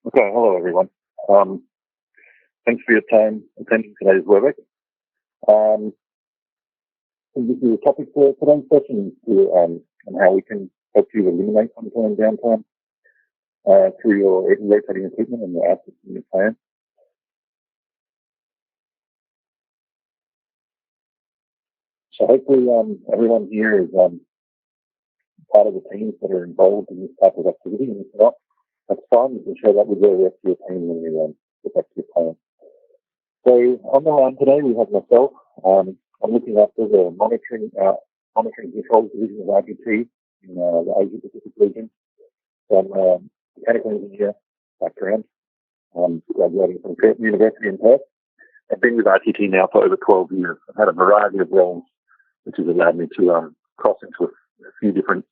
Okay, hello everyone. Um, Thanks for your time attending today's WebEx. Um, so this is a topic for today's session on how we can help you eliminate unplanned downtime through your rotating equipment and your assets in your plan. So hopefully everyone here is part of the teams that are involved in this type of activity, and if not, that's fine. You can share that with the rest of your team when you get back to your plan. So on the line today, we have myself. I'm looking after the monitoring controls division of IGT in the Asia Pacific region. So I'm a mechanical engineer background, graduating from Curtin University in Perth. I've been with IGT now for over 12 years. I've had a variety of roles, which has allowed me to cross into a few different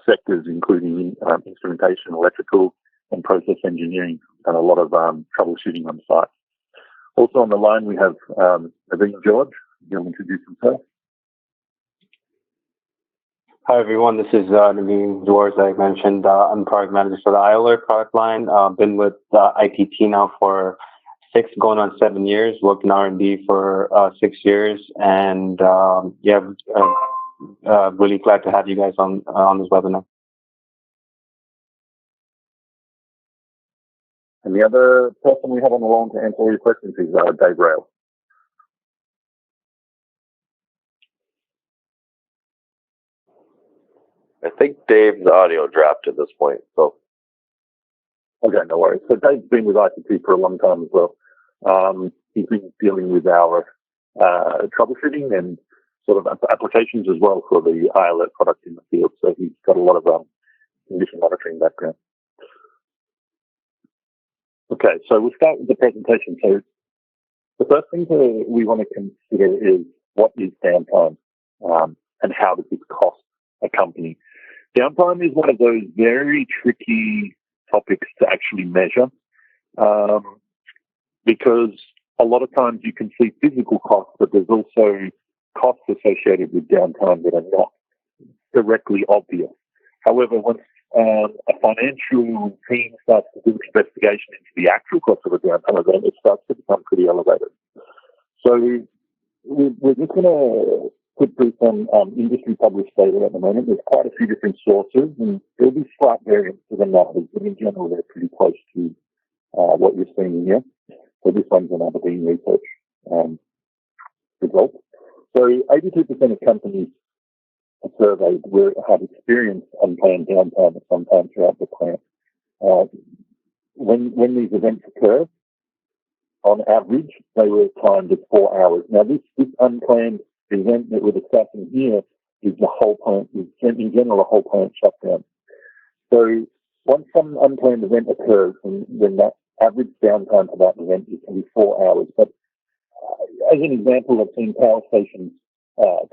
sectors, including instrumentation, electrical, and process engineering, and a lot of troubleshooting on site. Also on the line, we have Naveen George. He'll introduce himself. Hi, everyone. This is Naveen George, like I mentioned. I'm product manager for the iAlert product line. Been with ITT now for 6, going on 7 years. Worked in R&D for 6 years. And really glad to have you guys on this webinar. And the other person we have on the line to answer all your questions is Dave Rail. I think Dave's audio dropped at this point. So, okay, no worries. So Dave's been with ITT for a long time as well. He's been dealing with our troubleshooting and sort of applications as well for the iAlert product in the field. So he's got a lot of condition monitoring background. Okay, so we'll start with the presentation. So the first thing we want to consider is what is downtime and how does it cost a company. Downtime is one of those very tricky topics to actually measure because a lot of times you can see physical costs, but there's also costs associated with downtime that are not directly obvious. However, once a financial team starts to do an investigation into the actual cost of a downtime event, it starts to become pretty elevated. So we're just going to put through some industry published data at the moment. There's quite a few different sources, and there'll be slight variance to the numbers, but in general, they're pretty close to what you're seeing here. So this one's an Aberdeen research result. So 82% of companies surveyed have experienced unplanned downtime at some time throughout the plant. When these events occur, on average, they were timed at 4 hours. Now, this unplanned event that we're discussing here is the whole plant, in general, a whole plant shutdown. So once some unplanned event occurs, and then that average downtime for that event is going to be 4 hours. But as an example, I've seen power stations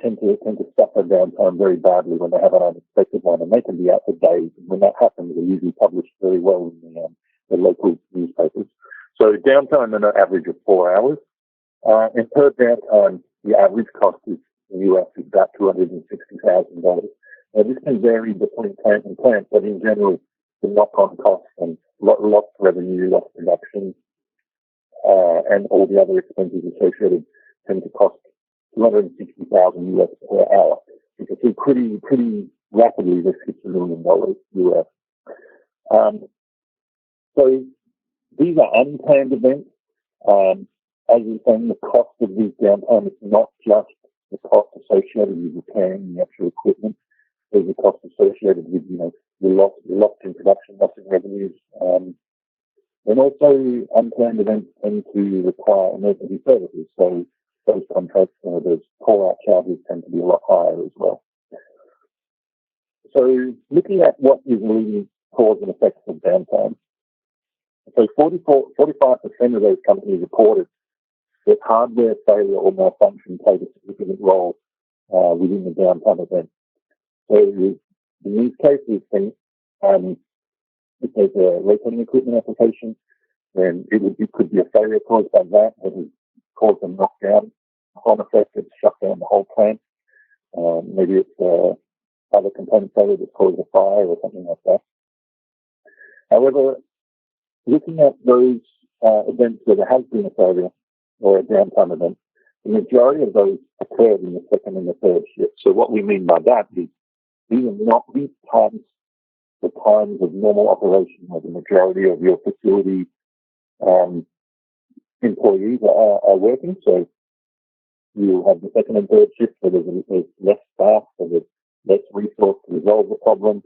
tend to suffer downtime very badly when they have an unexpected one, and they can be out for days. And when that happens, they're usually published very well in the local newspapers. So downtime on an average of 4 hours. And per downtime, the average cost in the US is about $260,000. Now, this can vary between plant and plant, but in general, the knock-on costs and lost revenue, lost production, and all the other expenses associated tend to cost $260,000 US per hour. You can see pretty rapidly this hits $1 million US. So these are unplanned events. As you're saying, the cost of these downtime is not just the cost associated with repairing the actual equipment. There's a cost associated with, the loss in production, loss in revenues. And also unplanned events tend to require emergency services. So those contracts, those call-out charges tend to be a lot higher as well. So looking at what is the leading cause and effects of downtime. So 45% of those companies reported that hardware failure or malfunction played a significant role within the downtime event. So in these cases, if there's a rotating equipment application, then it could be a failure caused by that would cause a knockdown. On effect, it's shut down the whole plant. Maybe it's other component failure that caused a fire or something like that. However, looking at those events where there has been a failure or a downtime event, the majority of those occurred in the second and the third shift. So what we mean by that is these are not the times of normal operation where the majority of your facility employees are working. So you have the second and third shift where there's less staff, so there's less resource to resolve the problem,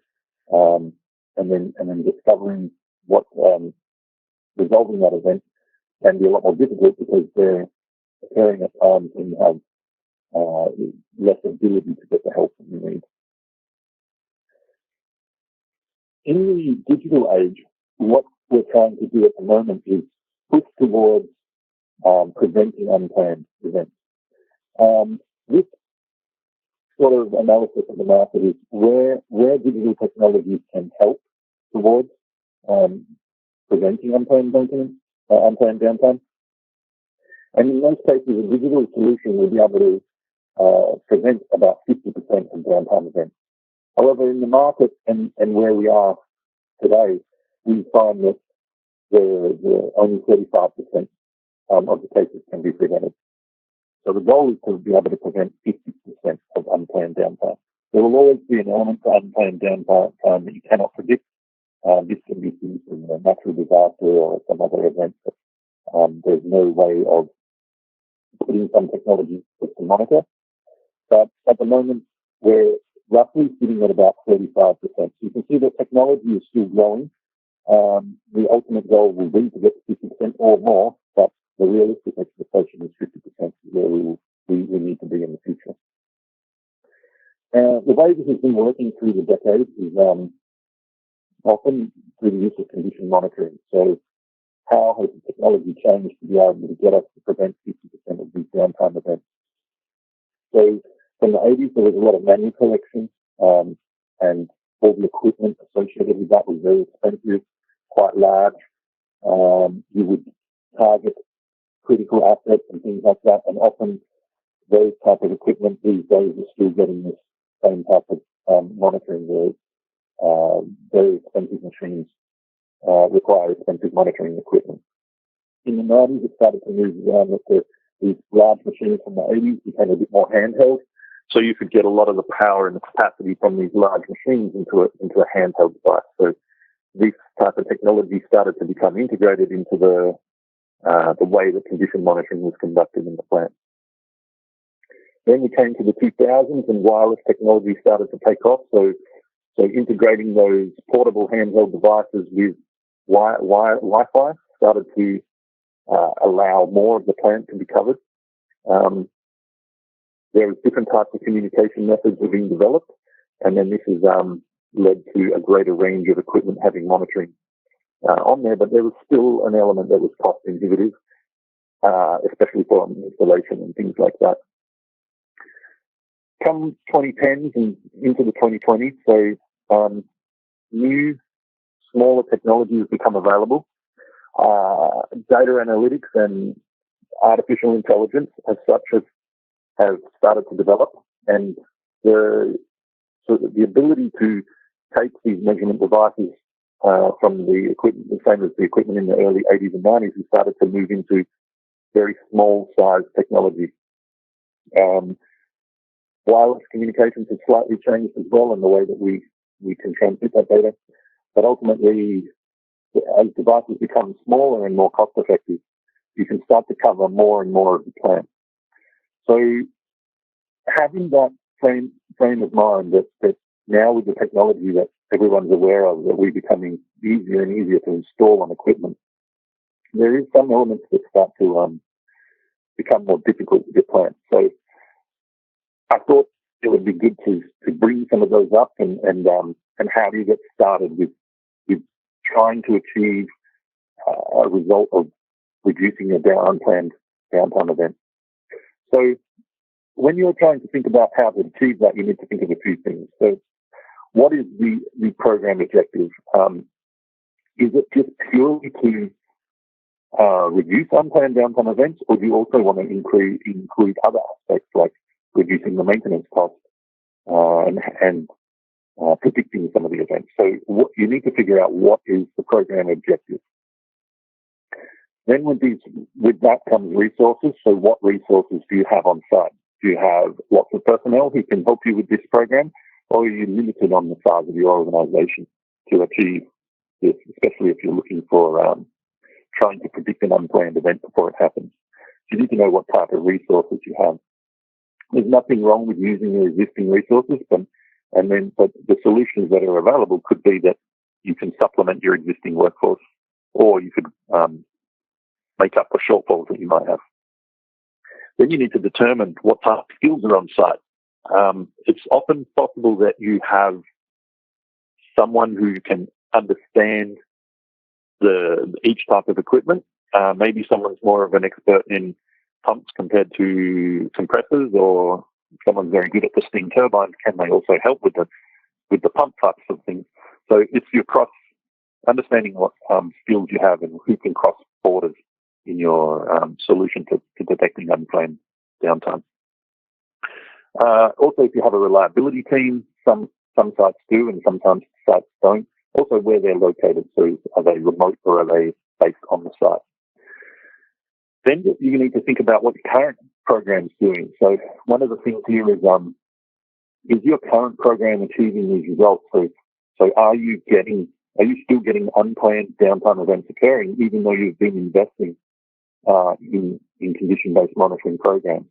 and then discovering what resolving that event can be a lot more difficult because they're occurring at times when you have less ability to get the help that you need. In the digital age, what we're trying to do at the moment is push towards preventing unplanned events. This sort of analysis of the market is where digital technologies can help towards preventing unplanned maintenance, unplanned downtime. And in most cases, a digital solution will be able to prevent about 50% of downtime events. However, in the market and where we are today, we find that the only 35% of the cases can be prevented. So the goal is to be able to prevent 50% of unplanned downtime. There will always be an element of unplanned downtime that you cannot predict. This can be due to a natural disaster or some other event. There's no way of putting some technology to monitor. But at the moment, we're roughly sitting at about 35%. So you can see that technology is still growing. The ultimate goal will be to get to 50% or more, but the realistic expectation is 50% where we need to be in the future. The way this has been working through the decades is often through the use of condition monitoring. So how has the technology changed to be able to get us to prevent 50% of these downtime events? So from the 80s, there was a lot of manual collection, and all the equipment associated with that was very expensive, quite large. You would target critical assets and things like that, and often those type of equipment these days are still getting this same type of monitoring where very expensive machines require expensive monitoring equipment. In the 90s, it started to move around with these large machines from the 80s became a bit more handheld, so you could get a lot of the power and the capacity from these large machines into a handheld device. So this type of technology started to become integrated into the way that condition monitoring was conducted in the plant. Then we came to the 2000s and wireless technology started to take off. So integrating those portable handheld devices with Wi-Fi started to allow more of the plant to be covered. There was different types of communication methods that were being developed, and then this has led to a greater range of equipment having monitoring on there, but there was still an element that was cost inhibitive, especially for installation and things like that. Come 2010s and into the 2020s, so new, smaller technologies become available. Data analytics and artificial intelligence as such have started to develop, and the ability to take these measurement devices from the equipment, the same as the equipment in the early 80s and 90s, we started to move into very small size technology. Wireless communications have slightly changed as well in the way that we can transmit that data, but ultimately, as devices become smaller and more cost effective, you can start to cover more and more of the plant. So having that frame of mind that now with the technology that everyone's aware of, that we're becoming easier and easier to install on equipment, there is some elements that start to become more difficult with your plant. So I thought it would be good to bring some of those up and how do you get started with trying to achieve a result of reducing your unplanned downtime event. So when you're trying to think about how to achieve that, you need to think of a few things. So what is the program objective? Is it just purely to reduce unplanned downtime events, or do you also want to include other aspects like reducing the maintenance cost and predicting some of the events? So you need to figure out what is the program objective. Then with that comes resources. So what resources do you have on site? Do you have lots of personnel who can help you with this program, or are you limited on the size of your organization to achieve this, especially if you're looking for trying to predict an unplanned event before it happens? You need to know what type of resources you have. There's nothing wrong with using your existing resources, but the solutions that are available could be that you can supplement your existing workforce, or you could make up for shortfalls that you might have. Then you need to determine what type of skills are on site. It's often possible that you have someone who can understand each type of equipment. Maybe someone's more of an expert in pumps compared to compressors, or someone's very good at the steam turbines. Can they also help with the pump types of things? So it's your understanding what skills you have and who can cross borders in your solution to detecting unplanned downtime. Also, if you have a reliability team, some sites do and sometimes sites don't. Also, where they're located. So are they remote or are they based on the site? Then you need to think about what your current program's doing. So one of the things here is your current program achieving these results? So are you still getting unplanned downtime events occurring, even though you've been investing in condition-based monitoring programs?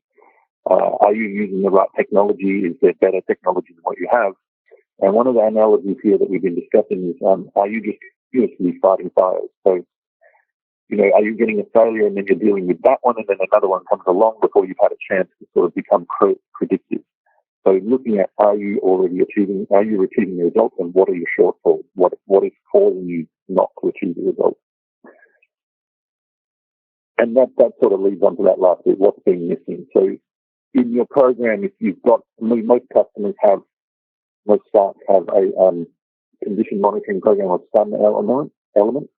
Are you using the right technology? Is there better technology than what you have? And one of the analogies here that we've been discussing is, are you just continuously fighting fires? So, are you getting a failure and then you're dealing with that one and then another one comes along before you've had a chance to sort of become predictive? So looking at, are you achieving the results, and what are your shortfalls? What is causing you not to achieve the results? And that sort of leads on to that last bit, what's been missing. So in your program, if you've got, most sites have a condition monitoring program of some element.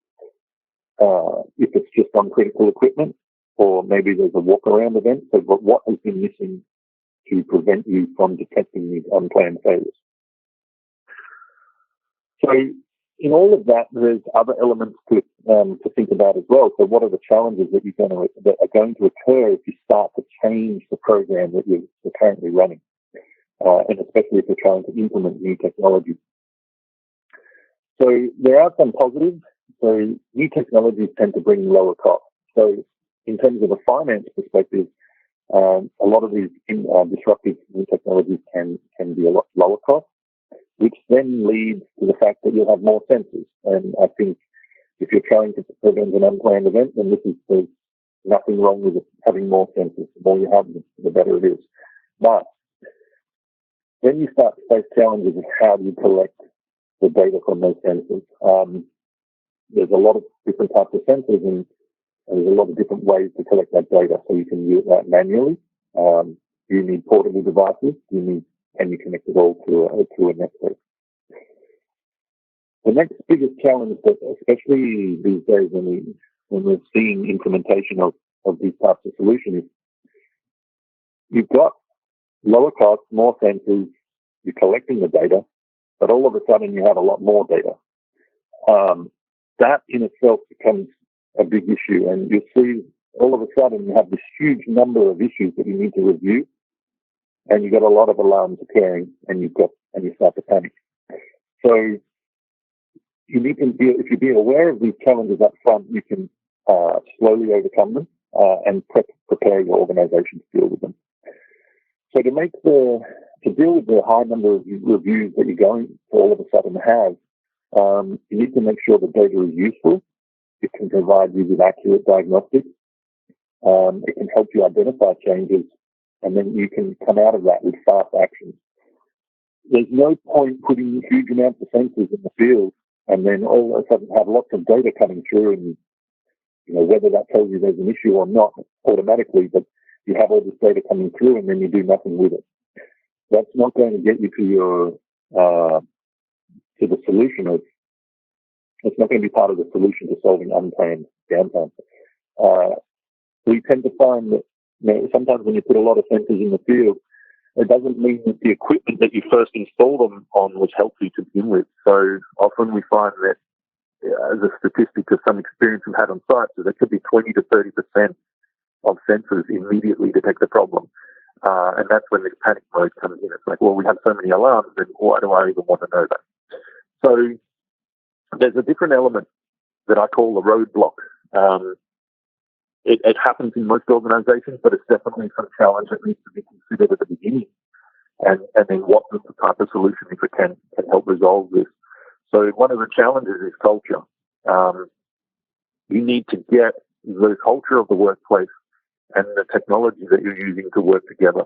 If it's just on critical equipment, or maybe there's a walk-around event. So what has been missing to prevent you from detecting these unplanned failures? So in all of that, there's other elements to think about as well. So what are the challenges that are going to occur if you start to change the program that you're currently running, and especially if you're trying to implement new technology? So there are some positives. So new technologies tend to bring lower costs. So in terms of a finance perspective, a lot of these disruptive new technologies can be a lot lower cost, which then leads to the fact that you'll have more sensors. And I think if you're trying to prevent an unplanned event, then there's nothing wrong with having more sensors. The more you have, the better it is. But then you start to face challenges of how do you collect the data from those sensors. There's a lot of different types of sensors, and there's a lot of different ways to collect that data. So you can do that manually. Do you need portable devices? Can you connect it all to a network? The next biggest challenge, that especially these days when we're seeing implementation of these types of solutions, is you've got lower costs, more sensors, you're collecting the data, but all of a sudden you have a lot more data. That in itself becomes a big issue, and you see all of a sudden you have this huge number of issues that you need to review, and you've got a lot of alarms occurring, and you start to panic. So you need to if you're being aware of these challenges up front, you can slowly overcome them and prepare your organization to deal with them. So to deal with the high number of reviews that you're going to all of a sudden have, you need to make sure the data is useful. It can provide you with accurate diagnostics. It can help you identify changes, and then you can come out of that with fast actions. There's no point putting huge amounts of sensors in the field and then all of a sudden have lots of data coming through, and whether that tells you there's an issue or not automatically, but you have all this data coming through and then you do nothing with it. That's not going to get you to the solution it's not going to be part of the solution to solving unplanned downtime. We tend to find that sometimes when you put a lot of sensors in the field, it doesn't mean that the equipment that you first installed them on was healthy to begin with. So often we find that as a statistic of some experience we've had on sites, is there could be 20 to 30% of sensors immediately detect the problem. And that's when this panic mode comes in. It's like, well, we have so many alarms, and why do I even want to know that? So there's a different element that I call the roadblock. It happens in most organizations, but it's definitely some challenge that needs to be considered at the beginning. And then what is the type of solution, if it can help resolve this? So one of the challenges is culture. You need to get the culture of the workplace and the technology that you're using to work together.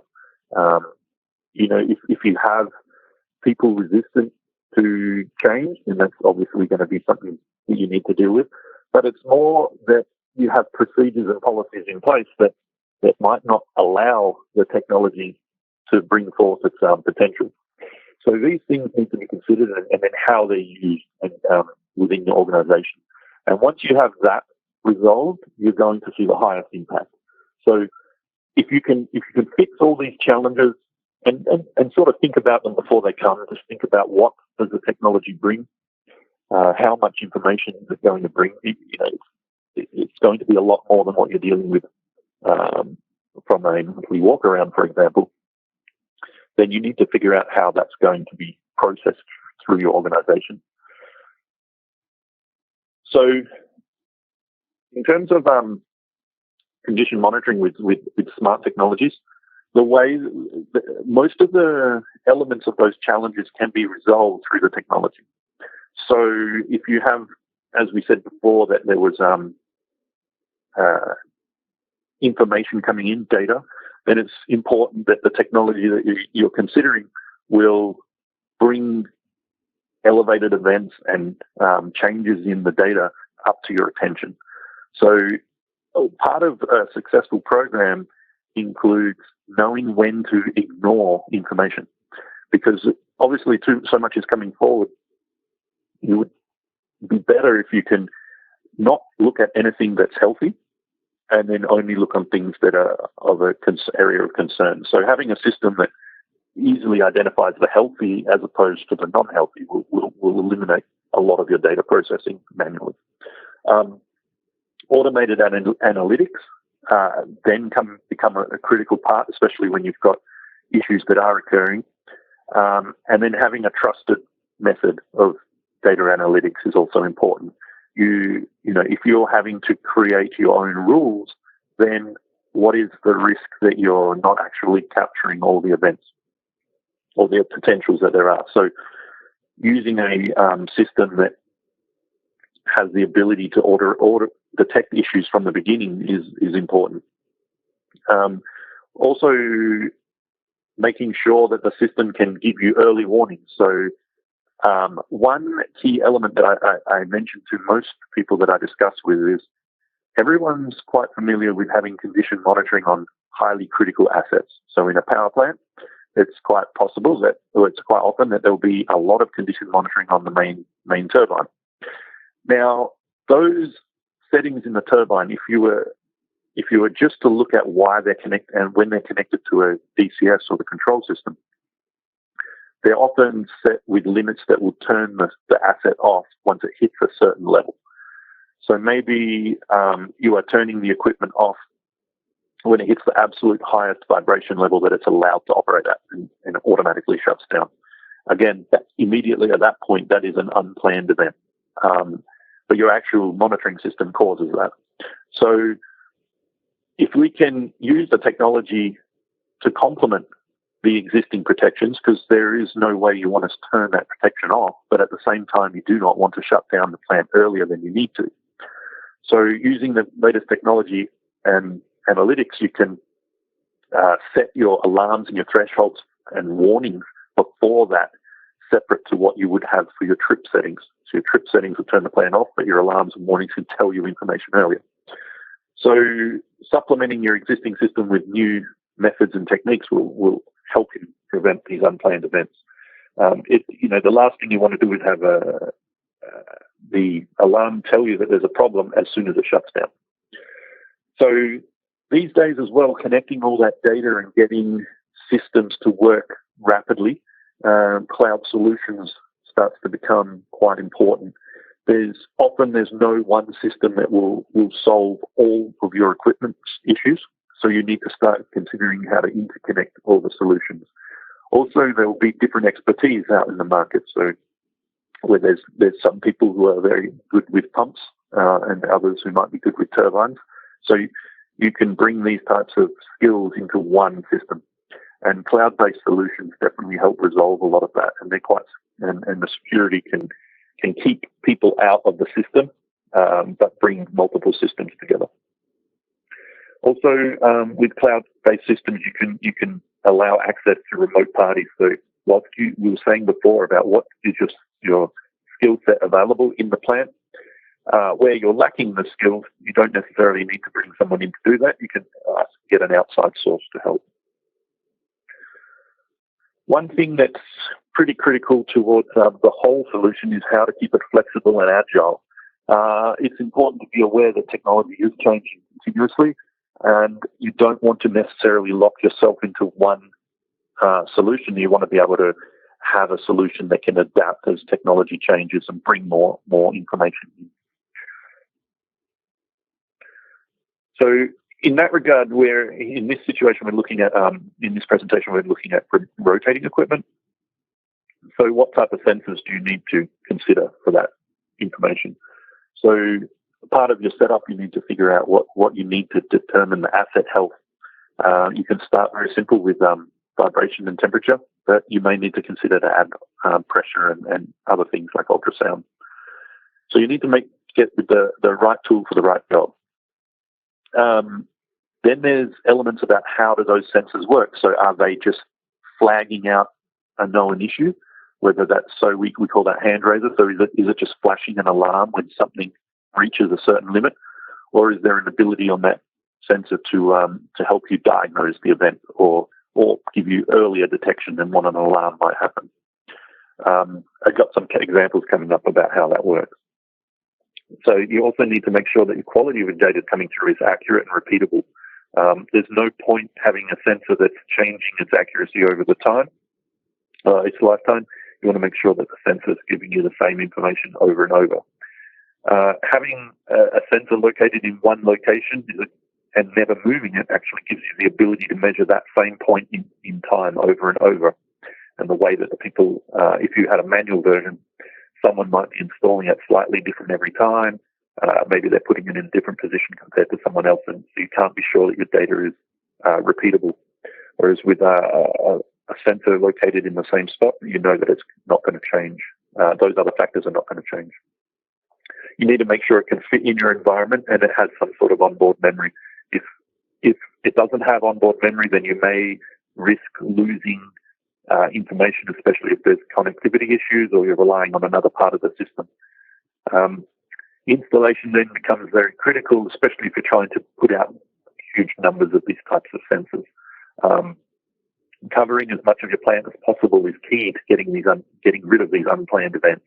If you have people resistant to change, then that's obviously going to be something that you need to deal with. But it's more that you have procedures and policies in place that might not allow the technology to bring forth its potential. So these things need to be considered, and then how they're used within the organization. And once you have that resolved, you're going to see the highest impact. So if you can fix all these challenges and sort of think about them before they come, just think about what does the technology bring, how much information is it going to bring. It's going to be a lot more than what you're dealing with from a monthly walk around, for example. Then you need to figure out how that's going to be processed through your organization. So in terms of condition monitoring with smart technologies, most of the elements of those challenges can be resolved through the technology. So if you have, as we said before, that there was information coming in, data, then it's important that the technology that you're considering will bring elevated events and changes in the data up to your attention. So part of a successful program includes knowing when to ignore information, because obviously so much is coming forward. It would be better if you can not look at anything that's healthy and then only look on things that are of an area of concern. So having a system that easily identifies the healthy as opposed to the non-healthy will eliminate a lot of your data processing manually. Automated analytics then become a critical part, especially when you've got issues that are occurring. And then having a trusted method of data analytics is also important. If you're having to create your own rules, then what is the risk that you're not actually capturing all the events or the potentials that there are? So using a system that has the ability to detect issues from the beginning is important. Also, making sure that the system can give you early warnings. So one key element that I mentioned to most people that I discuss with is everyone's quite familiar with having condition monitoring on highly critical assets. So in a power plant, it's quite possible it's quite often that there'll be a lot of condition monitoring on the main turbine. Now, those settings in the turbine, if you were just to look at why they're connected and when they're connected to a DCS or the control system, they're often set with limits that will turn the asset off once it hits a certain level. So maybe you are turning the equipment off when it hits the absolute highest vibration level that it's allowed to operate at, and it automatically shuts down. Again, immediately at that point, that is an unplanned event. But your actual monitoring system causes that. So if we can use the technology to complement the existing protections, because there is no way you want to turn that protection off, but at the same time, you do not want to shut down the plant earlier than you need to. So using the latest technology and analytics, you can set your alarms and your thresholds and warnings before that, separate to what you would have for your trip settings. So your trip settings will turn the plant off, but your alarms and warnings can tell you information earlier. So supplementing your existing system with new methods and techniques will help you prevent these unplanned events. The last thing you want to do is have the alarm tell you that there's a problem as soon as it shuts down. So these days as well, connecting all that data and getting systems to work rapidly, cloud solutions starts to become quite important. there's no one system that will solve all of your equipment's issues. So you need to start considering how to interconnect all the solutions. Also, there will be different expertise out in the market. So where there's some people who are very good with pumps and others who might be good with turbines. So you can bring these types of skills into one system. And cloud-based solutions definitely help resolve a lot of that. And they're and the security can keep people out of the system, but bring multiple systems together. Also, with cloud-based systems, you can allow access to remote parties. So, like you were saying before about what is your skill set available in the plant, where you're lacking the skills, you don't necessarily need to bring someone in to do that. You can get an outside source to help. One thing that's pretty critical towards the whole solution is how to keep it flexible and agile. It's important to be aware that technology is changing continuously, and you don't want to necessarily lock yourself into one solution. You want to be able to have a solution that can adapt as technology changes and bring more information in. So in that regard, in this situation, we're looking at, in this presentation, we're looking at rotating equipment. So what type of sensors do you need to consider for that information? So part of your setup, you need to figure out what you need to determine the asset health. You can start very simple with vibration and temperature, but you may need to consider to add pressure and other things like ultrasound. So you need to get with the right tool for the right job. Then there's elements about how do those sensors work. So are they just flagging out a known issue? Whether that's, so we call that hand raiser. So is it just flashing an alarm when something reaches a certain limit? Or is there an ability on that sensor to help you diagnose the event or give you earlier detection than when an alarm might happen? I've got some examples coming up about how that works. So you also need to make sure that your quality of data coming through is accurate and repeatable. There's no point having a sensor that's changing its accuracy over the time, its lifetime. You want to make sure that the sensor is giving you the same information over and over. Having a sensor located in one location and never moving it actually gives you the ability to measure that same point in time over and over. And the way that the people, if you had a manual version, someone might be installing it slightly different every time. Maybe they're putting it in a different position compared to someone else, and so you can't be sure that your data is repeatable. Whereas with a sensor located in the same spot, you know that it's not going to change. Those other factors are not going to change. You need to make sure it can fit in your environment and it has some sort of onboard memory. If it doesn't have onboard memory, then you may risk losing information, especially if there's connectivity issues or you're relying on another part of the system. Installation then becomes very critical, especially if you're trying to put out huge numbers of these types of sensors. Covering as much of your plant as possible is key to getting rid of these unplanned events.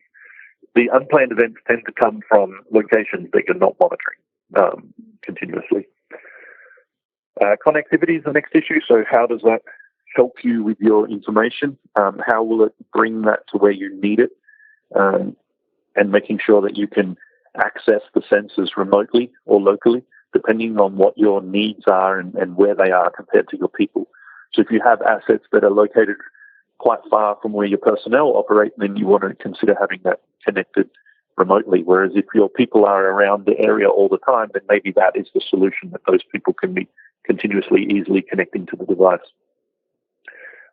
The unplanned events tend to come from locations that you're not monitoring continuously. Connectivity is the next issue. So how does that help you with your information? How will it bring that to where you need it? And making sure that you can access the sensors remotely or locally, depending on what your needs are and where they are compared to your people. So if you have assets that are located quite far from where your personnel operate, then you want to consider having that connected remotely. Whereas if your people are around the area all the time, then maybe that is the solution, that those people can be continuously, easily connecting to the device.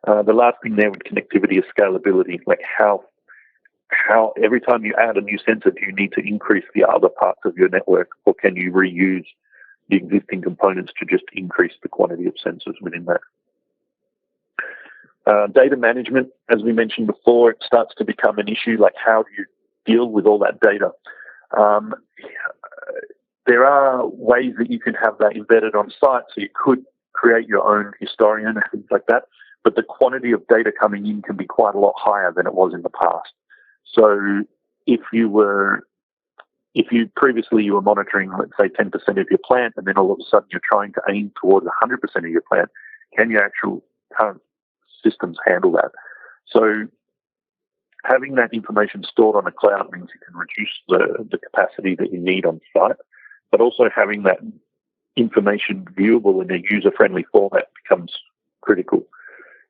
The last thing there with connectivity is scalability, like how every time you add a new sensor, do you need to increase the other parts of your network, or can you reuse the existing components to just increase the quantity of sensors within that? Data management, as we mentioned before, it starts to become an issue, like how do you deal with all that data? There are ways that you can have that embedded on site, so you could create your own historian and things like that, but the quantity of data coming in can be quite a lot higher than it was in the past. So if you previously you were monitoring, let's say 10% of your plant, and then all of a sudden you're trying to aim towards 100% of your plant, can your actual current systems handle that? So having that information stored on a cloud means you can reduce the capacity that you need on site, but also having that information viewable in a user-friendly format becomes critical.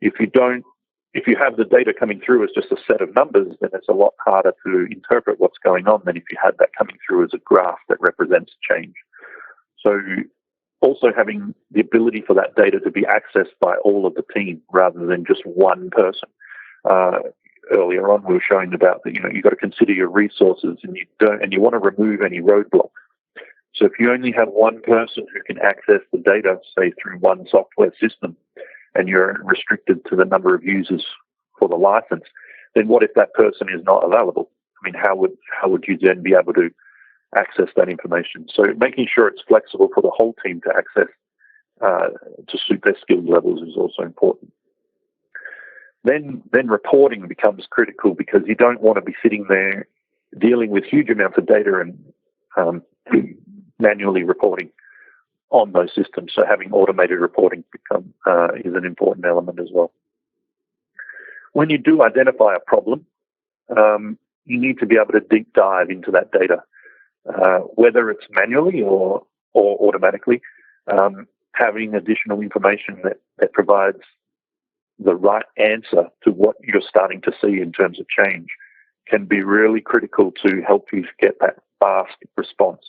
If you have the data coming through as just a set of numbers, then it's a lot harder to interpret what's going on than if you had that coming through as a graph that represents change. So also having the ability for that data to be accessed by all of the team rather than just one person. Earlier on, we were showing about that, you've got to consider your resources and you want to remove any roadblocks. So if you only have one person who can access the data, say through one software system, and you're restricted to the number of users for the license, then what if that person is not available? I mean, how would you then be able to access that information? So making sure it's flexible for the whole team to access to suit their skill levels is also important. Then reporting becomes critical because you don't want to be sitting there dealing with huge amounts of data and manually reporting on those systems. So having automated reporting is an important element as well. When you do identify a problem, you need to be able to deep dive into that data, whether it's manually or automatically. Having additional information that provides the right answer to what you're starting to see in terms of change can be really critical to help you get that fast response.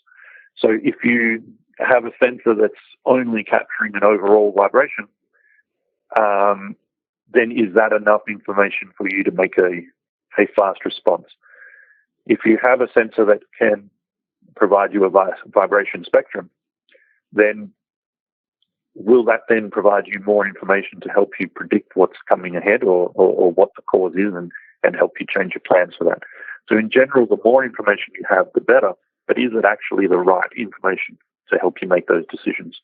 So if you have a sensor that's only capturing an overall vibration, then is that enough information for you to make a fast response? If you have a sensor that can provide you a vibration spectrum, then will that then provide you more information to help you predict what's coming ahead or what the cause is and help you change your plans for that? So in general, the more information you have, the better, but is it actually the right information to help you make those decisions?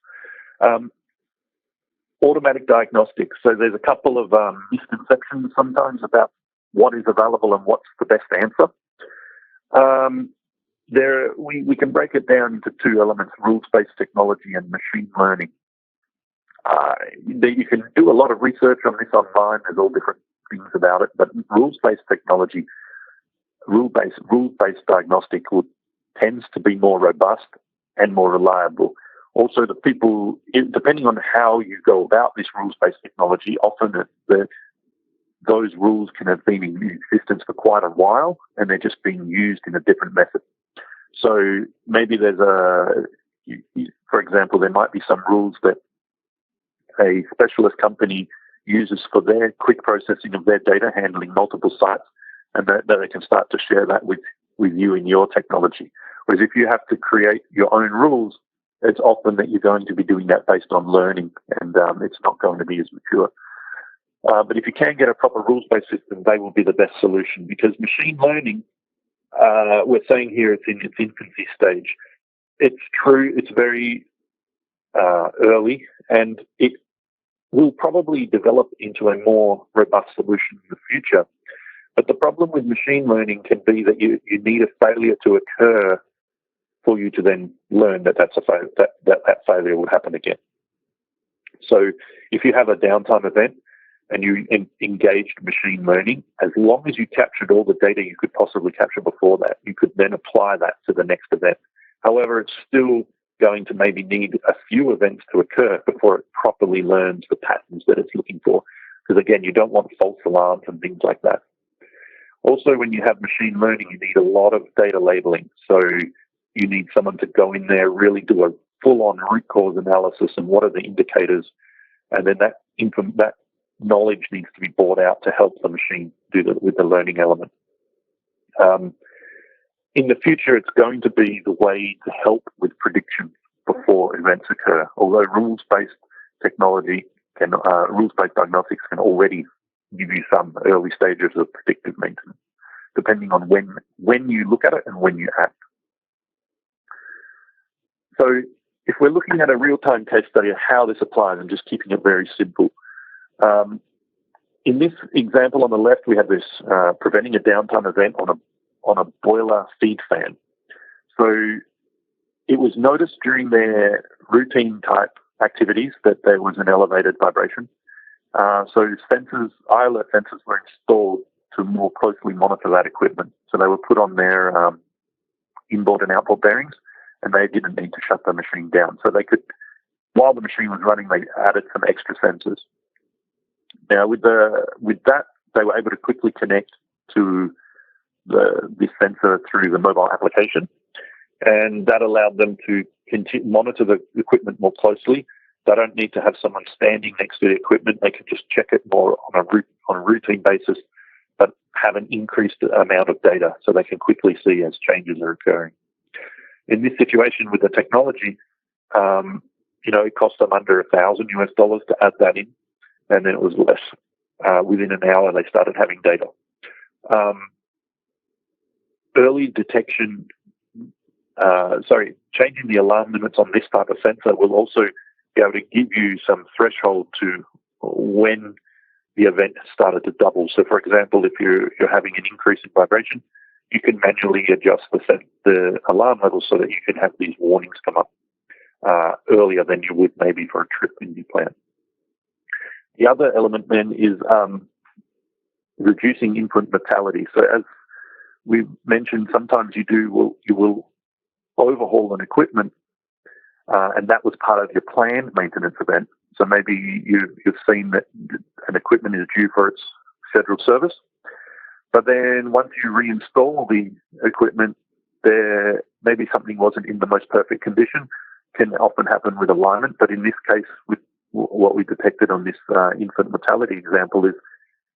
Automatic diagnostics. So there's a couple of misconceptions sometimes about what is available and what's the best answer. We can break it down into two elements: rules-based technology and machine learning. You can do a lot of research on this online. There's all different things about it, but rules-based technology, rules-based diagnostic tends to be more robust and more reliable. Also, the people, depending on how you go about this rules-based technology, often those rules can have been in existence for quite a while, and they're just being used in a different method. So maybe there's for example, there might be some rules that a specialist company uses for their quick processing of their data, handling multiple sites, and that they can start to share that with you in your technology. Whereas if you have to create your own rules, it's often that you're going to be doing that based on learning, and it's not going to be as mature. But if you can get a proper rules-based system, they will be the best solution, because machine learning, we're saying here it's in its infancy stage. It's true, it's very early, and it will probably develop into a more robust solution in the future. But the problem with machine learning can be that you need a failure to occur for you to then learn that that failure will happen again. So if you have a downtime event and you engaged machine learning, as long as you captured all the data you could possibly capture before that, you could then apply that to the next event. However, it's still going to maybe need a few events to occur before it properly learns the patterns that it's looking for. Because again, you don't want false alarms and things like that. Also, when you have machine learning, you need a lot of data labeling. So you need someone to go in there, really do a full-on root cause analysis and what are the indicators, and then that knowledge needs to be brought out to help the machine do with the learning element. In the future, it's going to be the way to help with prediction before events occur. Although rules-based technology rules-based diagnostics can already give you some early stages of predictive maintenance, depending on when you look at it and when you act. So if we're looking at a real-time case study of how this applies and just keeping it very simple, in this example on the left, we have this preventing a downtime event on a boiler feed fan. So it was noticed during their routine type activities that there was an elevated vibration. So IALERT sensors were installed to more closely monitor that equipment. So they were put on their inboard and outboard bearings, and they didn't need to shut the machine down. So they could, while the machine was running, they added some extra sensors. Now, with that, they were able to quickly connect to this sensor through the mobile application, and that allowed them to monitor the equipment more closely. They don't need to have someone standing next to the equipment. They can just check it more on a routine basis, but have an increased amount of data so they can quickly see as changes are occurring. In this situation with the technology, it cost them under $1,000 to add that in, and then it was less. Within an hour, they started having data. Early detection, changing the alarm limits on this type of sensor will also be able to give you some threshold to when the event started to double. So, for example, if you're having an increase in vibration, you can manually adjust the alarm level so that you can have these warnings come up earlier than you would maybe for a trip in your plan. The other element then is reducing infant mortality. So, as we mentioned, sometimes you will overhaul an equipment, and that was part of your planned maintenance event. So maybe you've seen that an equipment is due for its scheduled service, but then once you reinstall the equipment, there maybe something wasn't in the most perfect condition. Can often happen with alignment, but in this case, with what we detected on this infant mortality example, is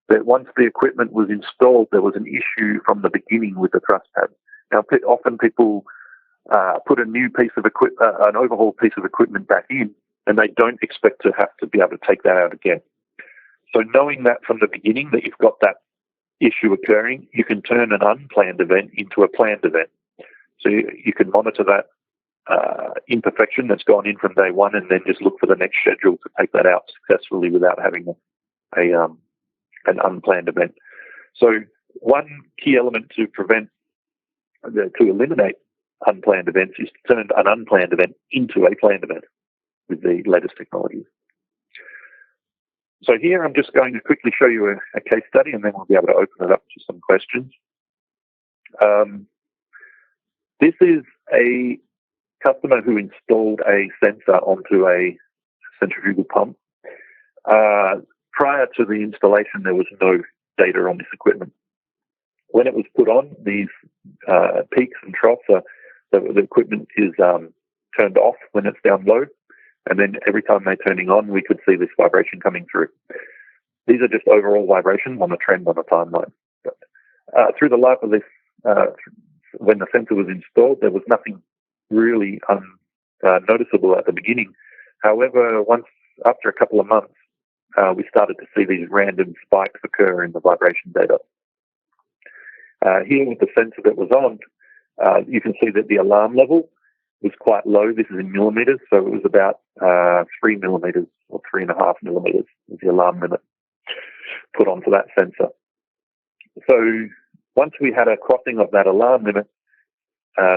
that once the equipment was installed, there was an issue from the beginning with the thrust pad. Now, often people put a new piece of an overhauled piece of equipment back in, and they don't expect to have to be able to take that out again. So knowing that from the beginning that you've got that issue occurring, you can turn an unplanned event into a planned event. So you can monitor that imperfection that's gone in from day one, and then just look for the next schedule to take that out successfully without having an unplanned event. So one key element to eliminate unplanned events is to turn an unplanned event into a planned event with the latest technologies. So here I'm just going to quickly show you a case study, and then we'll be able to open it up to some questions. This is a customer who installed a sensor onto a centrifugal pump. Prior to the installation, there was no data on this equipment. When it was put on, these peaks and troughs, the equipment is turned off when it's down low, and then every time they're turning on, we could see this vibration coming through. These are just overall vibrations on a trend on a timeline. Through the life of this, when the sensor was installed, there was nothing really noticeable at the beginning. However, after a couple of months, we started to see these random spikes occur in the vibration data. Here with the sensor that was on, you can see that the alarm level was quite low. This is in millimeters, so it was about 3 millimeters or 3.5 millimeters was the alarm limit put onto that sensor. So once we had a crossing of that alarm limit,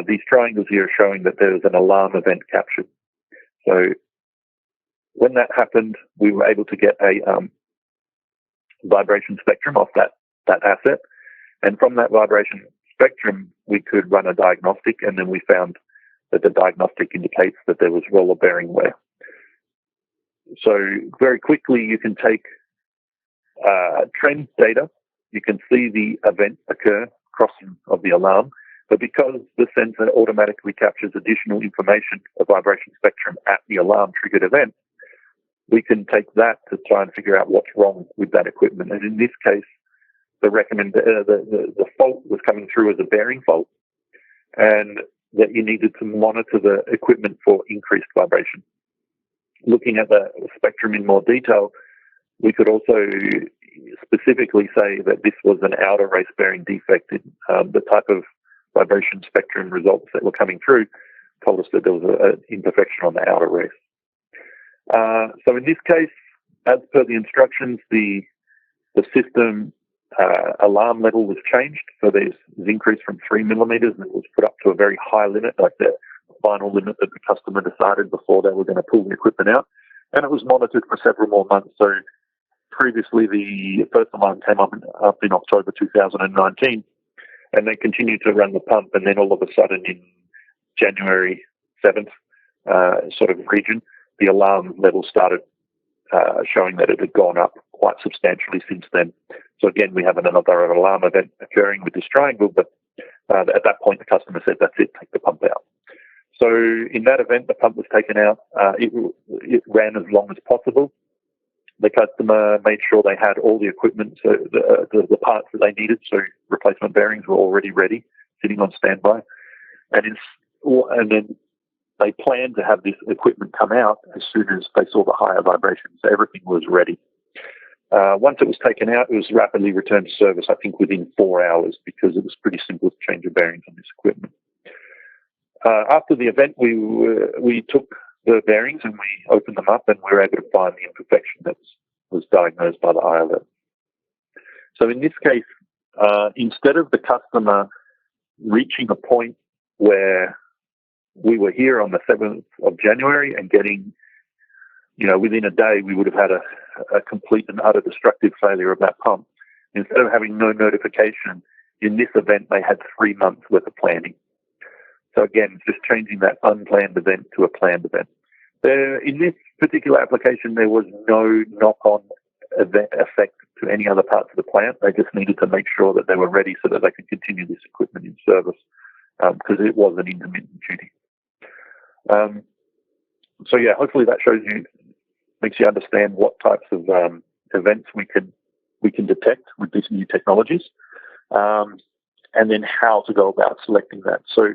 these triangles here are showing that there was an alarm event captured. So when that happened, we were able to get a vibration spectrum off that asset. And from that vibration spectrum, we could run a diagnostic, and then we found that the diagnostic indicates that there was roller bearing wear. So very quickly, you can take trend data. You can see the event occur, crossing of the alarm. But because the sensor automatically captures additional information, a vibration spectrum at the alarm triggered event, we can take that to try and figure out what's wrong with that equipment. And in this case, the fault was coming through as a bearing fault, and that you needed to monitor the equipment for increased vibration. Looking at the spectrum in more detail, we could also specifically say that this was an outer race bearing defect. The type of vibration spectrum results that were coming through told us that there was an imperfection on the outer race. So in this case, as per the instructions, the system alarm level was changed. So there's increased from 3 millimeters, and it was put up to a very high limit, like the final limit that the customer decided before they were going to pull the equipment out. And it was monitored for several more months. So previously, the first alarm came up in October 2019, and they continued to run the pump, and then all of a sudden in January 7th sort of region, the alarm level started showing that it had gone up quite substantially since then. So again, we have another alarm event occurring with this triangle, but at that point the customer said, that's it, take the pump out. So in that event, the pump was taken out. It ran as long as possible. The customer made sure they had all the equipment, so the parts that they needed, so replacement bearings were already ready, sitting on standby. And then they planned to have this equipment come out as soon as they saw the higher vibrations. So everything was ready. Once it was taken out, it was rapidly returned to service, I think within 4 hours, because it was pretty simple to change the bearings on this equipment. After the event, we took the bearings and we opened them up, and we were able to find the imperfection that was diagnosed by the ILO. So in this case, instead of the customer reaching a point where we were here on the 7th of January and getting, within a day, we would have had a complete and utter destructive failure of that pump. Instead of having no notification, in this event, they had 3 months worth of planning. So again, just changing that unplanned event to a planned event. In this particular application, there was no knock-on effect to any other parts of the plant. They just needed to make sure that they were ready so that they could continue this equipment in service, because it was an intermittent duty. So yeah, hopefully that makes you understand what types of events we can detect with these new technologies, and then how to go about selecting that. So